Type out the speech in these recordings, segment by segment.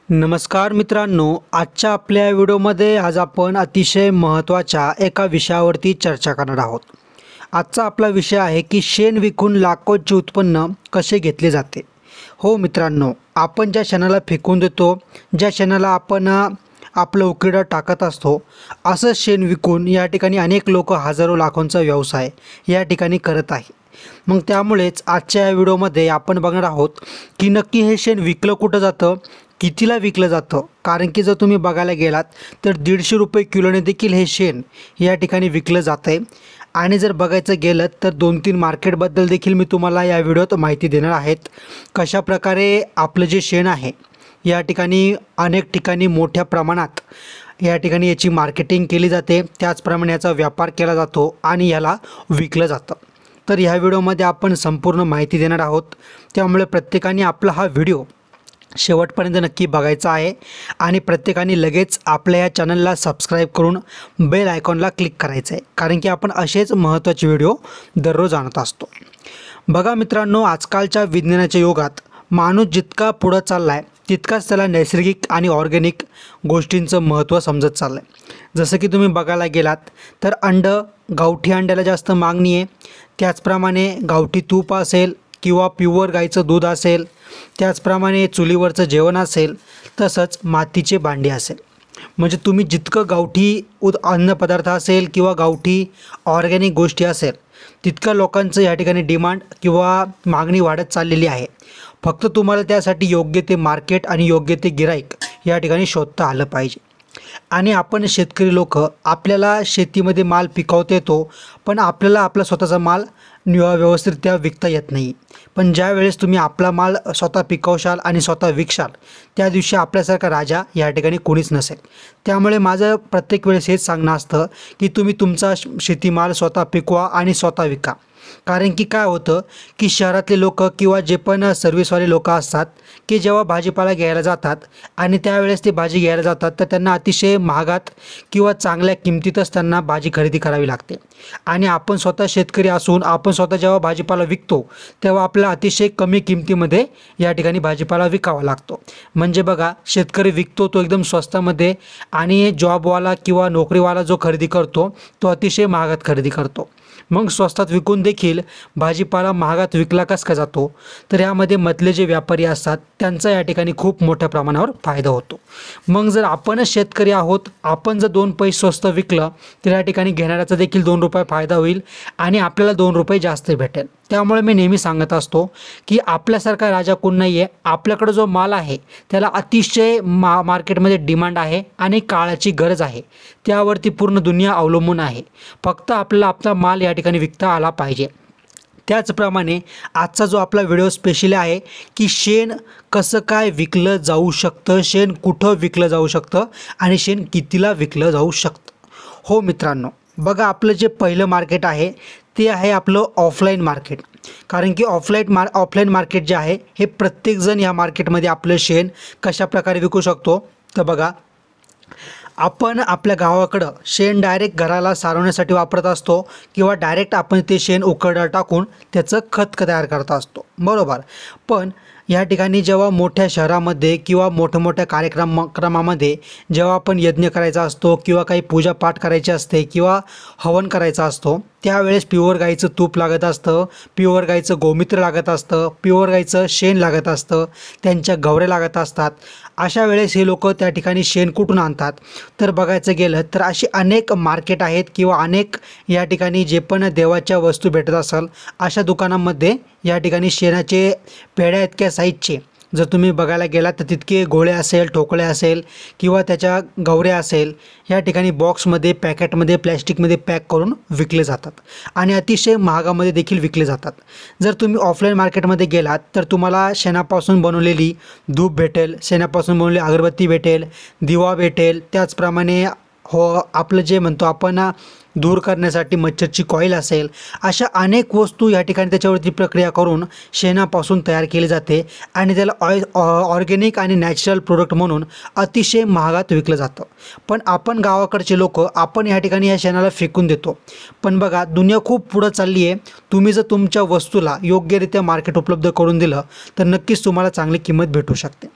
नमस्कार मित्रांनो, आजच्या आपल्या व्हिडिओमध्ये आज आपण अतिशय महत्त्वाच्या एका विषयावरती चर्चा करणार आहोत। आजचा आपला विषय आहे की शेण विकून लाखोचे उत्पन्न कसे घेतले जाते। हो मित्रांनो, आपण ज्या शेणाला फेकून देतो, ज्या शेणाला आपण आपलं उकिरडं टाकत असतो, असं शेण विकून या ठिकाणी अनेक लोक हजारो लाखोंचा व्यवसाय या ठिकाणी करत आहे। मग त्यामुळेच आजच्या या व्हिडिओमध्ये आपण बघणार आहोत की नक्की हे शेण विकलं कुठं जातं, कितीला विकलं जातं। कारण की जर तुम्ही बघायला गेलात तर 150 रुपये किलोने देखील हे शेण या ठिकाणी विकलं जातं आहे। आणि जर बघायचं गेलं तर 2-3 मार्केटबद्दल देखील मी तुम्हाला या व्हिडिओत माहिती देणार आहेत। कशा प्रकारे आपलं जे शेण आहे या ठिकाणी अनेक ठिकाणी मोठ्या प्रमाणात या ठिकाणी याची मार्केटिंग केली जाते, त्याचप्रमाणे याचा व्यापार केला जातो आणि याला विकलं जातं। तर ह्या व्हिडिओमध्ये आपण संपूर्ण माहिती देणार आहोत, त्यामुळे प्रत्येकाने आपला हा व्हिडिओ शेवटपर्यंत नक्की बघायचा आहे आणि प्रत्येकाने लगेच आपल्या या चॅनलला सबस्क्राईब करून बेल आयकॉनला क्लिक करायचं आहे, कारण की आपण असेच महत्त्वाचे व्हिडिओ दररोज आणत असतो। बघा मित्रांनो, आजकालच्या विज्ञानाच्या युगात माणूस जितका पुढं चालला आहे तितकाच त्याला नैसर्गिक आणि ऑर्गॅनिक गोष्टींचं महत्त्व समजत चाललं आहे। जसं की तुम्ही बघायला गेलात तर गावठी अंड्याला जास्त मागणी आहे, त्याचप्रमाणे गावठी तूप असेल किंवा प्युअर गाईचं दूध असेल, त्याचप्रमाणे चुलीवरचं जेवण असेल, तसंच मातीचे भांडी असेल। म्हणजे तुम्ही जितकं गावठी अन्नपदार्थ असेल किंवा गावठी ऑर्गॅनिक गोष्टी असेल तितकं लोकांचं या ठिकाणी डिमांड किंवा मागणी वाढत चाललेली आहे। फक्त तुम्हाला त्यासाठी योग्य ते मार्केट आणि योग्य ते गिराईक या ठिकाणी शोधता आलं पाहिजे। आणि आपण शेतकरी लोक आपल्याला शेतीमध्ये माल पिकवता येतो, पण आपल्याला आपला स्वतःचा माल व्यवस्थितरित्या विकता येत नाही। पण ज्या वेळेस तुम्ही आपला माल स्वतः पिकवशाल आणि स्वतः विकशाल त्या दिवशी आपल्यासारखा राजा या ठिकाणी कोणीच नसेल। त्यामुळे माझं प्रत्येक वेळेस हेच सांगणं असतं की तुम्ही तुमचा शेतीमाल स्वतः पिकवा आणि स्वतः विका। कारण की काय होतं की शहरातले लोक किंवा जे पण सर्व्हिसवाले लोक असतात की जेव्हा भाजीपाला घ्यायला जातात आणि त्यावेळेस ते भाजी घ्यायला जातात तर त्यांना अतिशय महागात किंवा चांगल्या किमतीतच त्यांना भाजी खरेदी करावी लागते। आणि आपण स्वतः शेतकरी असून आपण स्वतः जेव्हा भाजीपाला विकतो तेव्हा आपल्याला अतिशय कमी किमतीमध्ये या ठिकाणी भाजीपाला विकावा लागतो। म्हणजे बघा, शेतकरी विकतो तो एकदम स्वस्तामध्ये आणि जॉबवाला किंवा नोकरीवाला जो खरेदी करतो तो अतिशय महागात खरेदी करतो। मग स्वस्तात विकून देखील भाजीपाला महागात विकला कसं काय जातो, तर यामध्ये मधले जे व्यापारी असतात त्यांचा या ठिकाणी खूप मोठ्या प्रमाणावर फायदा होतो। मग जर आपणच शेतकरी आहोत, आपण जर 2 पैसे स्वस्त विकलं तर या ठिकाणी घेणाऱ्याचा देखील 2 रुपये फायदा होईल आणि आपल्याला 2 रुपये जास्त भेटेल। त्यामुळे मी नेहमी सांगत असतो की आपल्यासारखा राजा कोण नाही आहे। आपल्याकडे जो माल आहे त्याला अतिशय मार्केटमध्ये डिमांड आहे आणि काळाची गरज आहे, त्यावरती पूर्ण दुनिया अवलंबून आहे। फक्त आपल्याला आपला माल या ठिकाणी विकता आला पाहिजे। त्याचप्रमाणे आजचा जो आपला व्हिडिओ स्पेशल आहे की शेण कसं काय विकलं जाऊ शकतं, शेण कुठं विकलं जाऊ शकतं आणि शेण कितीला विकलं जाऊ शकतं। हो मित्रांनो, बघा, आपलं जे पहिलं मार्केट आहे ते आहे आपलं ऑफलाईन मार्केट। कारण की ऑफलाईन मार्केट जे आहे हे प्रत्येकजण या मार्केटमध्ये आपलं शेण कशा प्रकारे विकू शकतो। तर बघा, आपण आपल्या गावाकडं शेण डायरेक्ट घराला सारवण्यासाठी वापरत असतो किंवा डायरेक्ट आपण ते शेण उकिरड्यात टाकून त्याचं खत तयार करत असतो, बरोबर। पण या ठिकाणी जेव्हा मोठ्या शहरामध्ये किंवा मोठ्या कार्यक्रमामध्ये जेव्हा आपण यज्ञ करायचा असतो किंवा काही पूजापाठ करायची असते किंवा हवन करायचा असतो त्यावेळेस प्युअर गाईचं तूप लागत असतं, प्युअर गाईचं गोमूत्र लागत असतं, प्युअर गाईचं शेण लागत असतं, त्यांच्या गवऱ्या लागत असतात। अशा वेळेस हे लोक त्या ठिकाणी शेण कुठून आणतात, तर बघायचं गेलं तर अशी अनेक मार्केट आहेत किंवा अनेक या ठिकाणी जे पण देवाच्या वस्तू भेटत असेल अशा दुकानांमध्ये या ठिकाणी शेणाचे पेढ्या इतक्या साईजचे जर तुम्ही बघायला गेलात तर तितके गोळे असेल, ठोकळे असेल किंवा त्याच्या गवऱ्या असेल या ठिकाणी बॉक्समध्ये, पॅकेटमध्ये, प्लॅस्टिकमध्ये पॅक करून विकले जातात आणि अतिशय महागामध्ये देखील विकले जातात। जर तुम्ही ऑफलाईन मार्केटमध्ये गेलात तर तुम्हाला शेणापासून बनवलेली धूप भेटेल, शेणापासून बनवलेली अगरबत्ती भेटेल, दिवा भेटेल, त्याचप्रमाणे आपलं जे म्हणतो आपण दूर करण्यासाठी मच्छरची कॉईल असेल, अशा अनेक वस्तू या ठिकाणी त्याच्यावरती प्रक्रिया करून शेणापासून तयार केली जाते आणि त्याला ऑर्गॅनिक आणि नॅचरल प्रोडक्ट म्हणून अतिशय महागात विकलं जातं। पण आपण गावाकडचे लोक आपण या ठिकाणी या शेणाला फेकून देतो। पण बघा, दुनिया खूप पुढं चालली आहे। तुम्ही जर तुमच्या वस्तूला योग्यरित्या मार्केट उपलब्ध करून दिलं तर नक्कीच तुम्हाला चांगली किंमत भेटू शकते।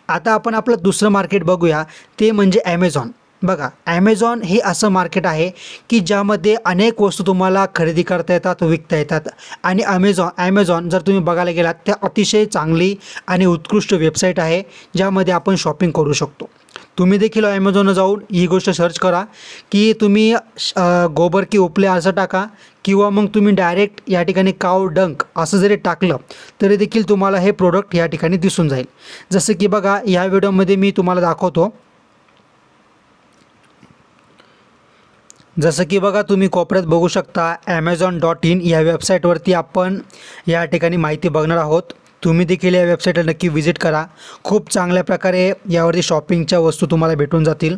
आता आपण आपलं दुसरं मार्केट बघूया, ते म्हणजे ॲमेझॉन. बघा, ॲमेझॉन हे असं मार्केट आहे की ज्यामध्ये अनेक वस्तू तुम्हाला खरेदी करता येतात, विकता येतात. आणि ॲमेझॉन जर तुम्ही बघायला गेलात तर अतिशय चांगली आणि उत्कृष्ट वेबसाईट आहे, ज्यामध्ये आपण शॉपिंग करू शकतो. तुम्ही देखील ॲमेझॉनला जाऊन ही गोष्ट सर्च करा की तुम्ही गोबर की उपले असं टाका, किंवा मग तुम्ही डायरेक्ट या ठिकाणी काव डंक असं जरी टाकलं तरी देखील तुम्हाला हे प्रोडक्ट या ठिकाणी दिसून जाईल. जसं की बघा, या व्हिडिओमध्ये मी तुम्हाला दाखवतो. जसं की बघा, तुम्ही कोपऱ्यात बघू शकता Amazon.in या वेबसाईटवरती आपण या ठिकाणी माहिती बघणार आहोत. तुम्ही देखील या वेबसाईटला नक्की व्हिजिट करा. खूप चांगल्या प्रकारे यावरती शॉपिंगच्या वस्तू तुम्हाला भेटून जातील.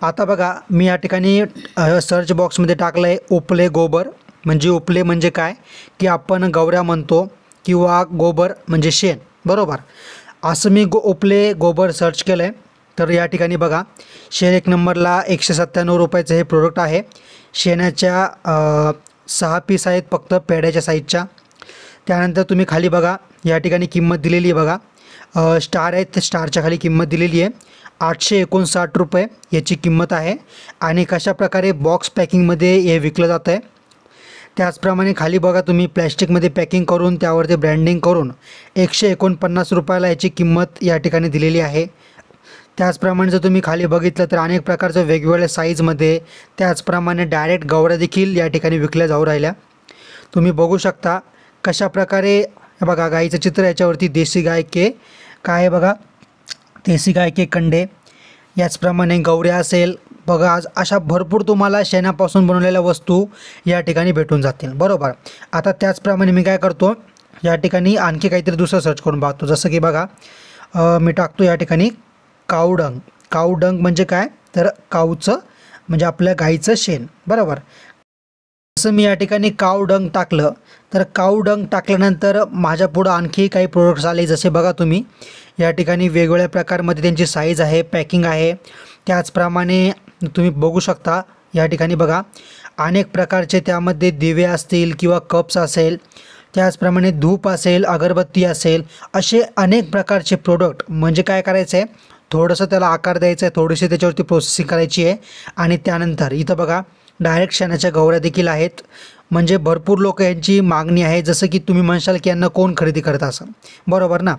आता बघा, मी या ठिकाणी सर्च बॉक्समध्ये टाकलं आहे उपले गोबर. म्हणजे उपले म्हणजे काय, की आपण गवऱ्या म्हणतो, किंवा गोबर म्हणजे शेण, बरोबर. असं मी उपले गोबर सर्च केलं आहे. तर या ठिकाणी बघा, शेण 1 नंबरला 197 रुपयाचं हे प्रोडक्ट आहे. शेणाच्या 6 पीस आहेत फक्त पेड्याच्या साईजच्या. त्यानंतर तुम्ही खाली बघा, या ठिकाणी किंमत दिलेली आहे बघा. स्टार आहेत, स्टारच्या खाली किंमत दिलेली आहे 859 रुपये याची किंमत आहे. आणि कशाप्रकारे बॉक्स पॅकिंगमध्ये हे विकलं जातं आहे. त्याचप्रमाणे खाली बघा, तुम्ही प्लॅस्टिकमध्ये पॅकिंग करून त्यावरती ब्रँडिंग करून 149 रुपयाला याची किंमत या ठिकाणी दिलेली आहे. त्याचप्रमाणे जर तुम्ही खाली बघितलं तर अनेक प्रकारच्या वेगवेगळ्या साईजमध्ये, त्याचप्रमाणे डायरेक्ट गवऱ्या देखील या ठिकाणी विकल्या जाऊ राहिल्या. तुम्ही बघू शकता कशाप्रकारे. बघा, गाईचं चित्र याच्यावरती, देशी गाय के काय आहे बघा, देशी गाय के कंडे. याचप्रमाणे गवऱ्या असेल बघा. आज अशा भरपूर तुम्हाला शेणापासून बनवलेल्या वस्तू या ठिकाणी भेटून जातील, बरोबर. आता त्याचप्रमाणे मी काय करतो, या ठिकाणी आणखी काहीतरी दुसरं सर्च करून पाहतो. जसं की बघा, मी टाकतो या ठिकाणी कावडंग. कावडंग म्हणजे काय, तर काऊचं म्हणजे आपल्या गाईचं शेण, बरोबर. जसं मी या ठिकाणी कावडंग टाकलं, तर कावडंग टाकल्यानंतर माझ्या पुढं आणखी काही प्रोडक्ट्स आले. जसे बघा, तुम्ही या ठिकाणी वेगवेगळ्या प्रकारमध्ये त्यांची साईज आहे, पॅकिंग आहे. त्याचप्रमाणे तुम्ही बघू शकता या ठिकाणी बघा, अनेक प्रकारचे त्यामध्ये दिवे असतील किंवा कप्स असेल, त्याचप्रमाणे धूप असेल, अगरबत्ती असेल, असे अनेक प्रकारचे प्रोडक्ट. म्हणजे काय करायचं आहे, थोडंसं त्याला आकार द्यायचा आहे, थोडीशी त्याच्यावरती प्रोसेसिंग करायची आहे. आणि त्यानंतर इथं बघा, डायरेक्ट शेणाच्या गवऱ्या देखील आहेत. म्हणजे भरपूर लोक यांची मागणी आहे. जसं की तुम्ही म्हणशाल की यांना कोण खरेदी करत असं, बरोबर ना.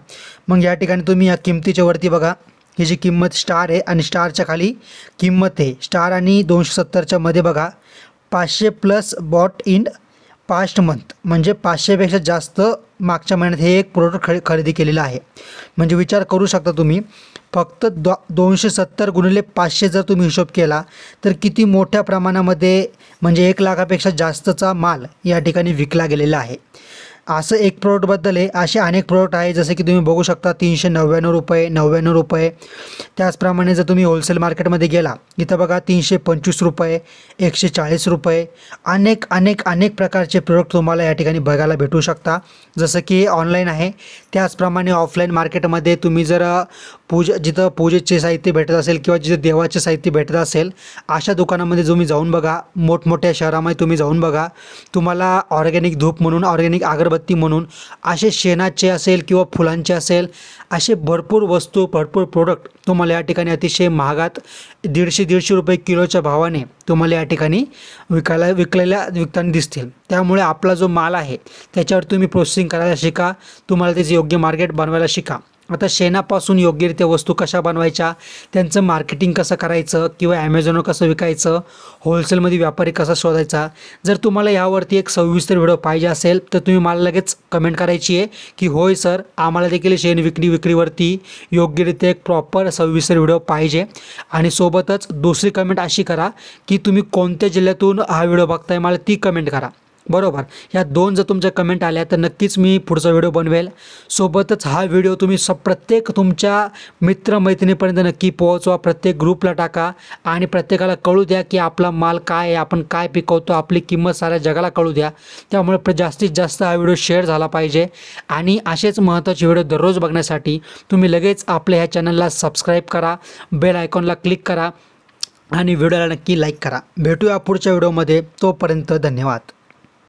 मग या ठिकाणी तुम्ही या किमतीच्या वरती बघा, ही जी किंमत स्टार आहे आणि स्टारच्या खाली किंमत आहे. स्टार आणि 270च्या मध्ये बघा, 500+ बॉट इन पास्ट मंथ. म्हणजे 500पेक्षा जास्त मागच्या महिन्यात हे एक प्रोडक्ट खरेदी केलेलं आहे. म्हणजे विचार करू शकता तुम्ही, फक्त 270 गुणिले 500 जर तुम्ही हिशोब केला तर किती मोठ्या प्रमाणामध्ये, म्हणजे 1 लाखापेक्षा जास्तचा माल या ठिकाणी विकला गेलेला आहे. असं एक प्रोडक्टबद्दल आहे. असे अनेक प्रोडक्ट आहे, जसे की तुम्ही बघू शकता 399 रुपये, 99 रुपये. त्याचप्रमाणे जर तुम्ही होलसेल मार्केटमध्ये गेला, इथं बघा 325 रुपये, 140 रुपये. अनेक अनेक अनेक प्रकारचे प्रोडक्ट तुम्हाला या ठिकाणी बघायला भेटू शकता. जसं की ऑनलाईन आहे, त्याचप्रमाणे ऑफलाईन मार्केटमध्ये तुम्ही जर जिथं पूजेचे साहित्य भेटत असेल किंवा जिथं देवाचे साहित्य भेटत असेल, अशा दुकानामध्ये तुम्ही जाऊन बघा. मोठमोठ्या शहरामध्ये तुम्ही जाऊन बघा, तुम्हाला ऑर्गॅनिक धूप म्हणून, ऑर्गॅनिक अगरबत्ती म्हणून, असे शेणाचे असेल किंवा फुलांचे असेल, असे भरपूर वस्तू, भरपूर प्रोडक्ट तुम्हाला या ठिकाणी अतिशय महागात 150-150 रुपये किलोच्या भावाने तुम्हाला या ठिकाणी विकताना दिसतील. त्यामुळे आपला जो माल आहे त्याच्यावर तुम्ही प्रोसेसिंग करायला शिका, तुम्हाला त्याचे योग्य मार्केट बनवायला शिका. आता शेणापासून योग्यरित्या वस्तू कशा बनवायच्या, त्यांचं मार्केटिंग कसं करायचं, किंवा ॲमेझॉनवर कसं विकायचं, होलसेलमध्ये व्यापारी कसा शोधायचा. जर तुम्हाला यावरती एक सविस्तर व्हिडिओ पाहिजे असेल तर तुम्ही मला लगेच कमेंट करायची आहे की होय सर, आम्हाला देखील शेण विक्रीवरती योग्यरित्या एक प्रॉपर सविस्तर व्हिडिओ पाहिजे. आणि सोबतच दुसरी कमेंट अशी करा की तुम्ही कोणत्या जिल्ह्यातून हा व्हिडिओ बघताय, मला ती कमेंट करा, बरोबर. ह्या 2 जर तुमच्या कमेंट आल्या तर नक्कीच मी पुढचा व्हिडिओ बनवेल. सोबतच हा व्हिडिओ तुम्ही प्रत्येक तुमच्या मित्रमैत्रिणीपर्यंत नक्की पोहोचवा, प्रत्येक ग्रुपला टाका आणि प्रत्येकाला कळू द्या की आपला माल काय आहे, आपण काय पिकवतो, आपली किंमत साऱ्या जगाला कळू द्या. त्यामुळे जास्तीत जास्त हा व्हिडिओ शेअर झाला पाहिजे. आणि असेच महत्त्वाचे व्हिडिओ दररोज बघण्यासाठी तुम्ही लगेच आपल्या ह्या चॅनलला सबस्क्राईब करा, बेल आयकॉनला क्लिक करा आणि व्हिडिओला नक्की लाईक करा. भेटूया पुढच्या व्हिडिओमध्ये. तोपर्यंत धन्यवाद.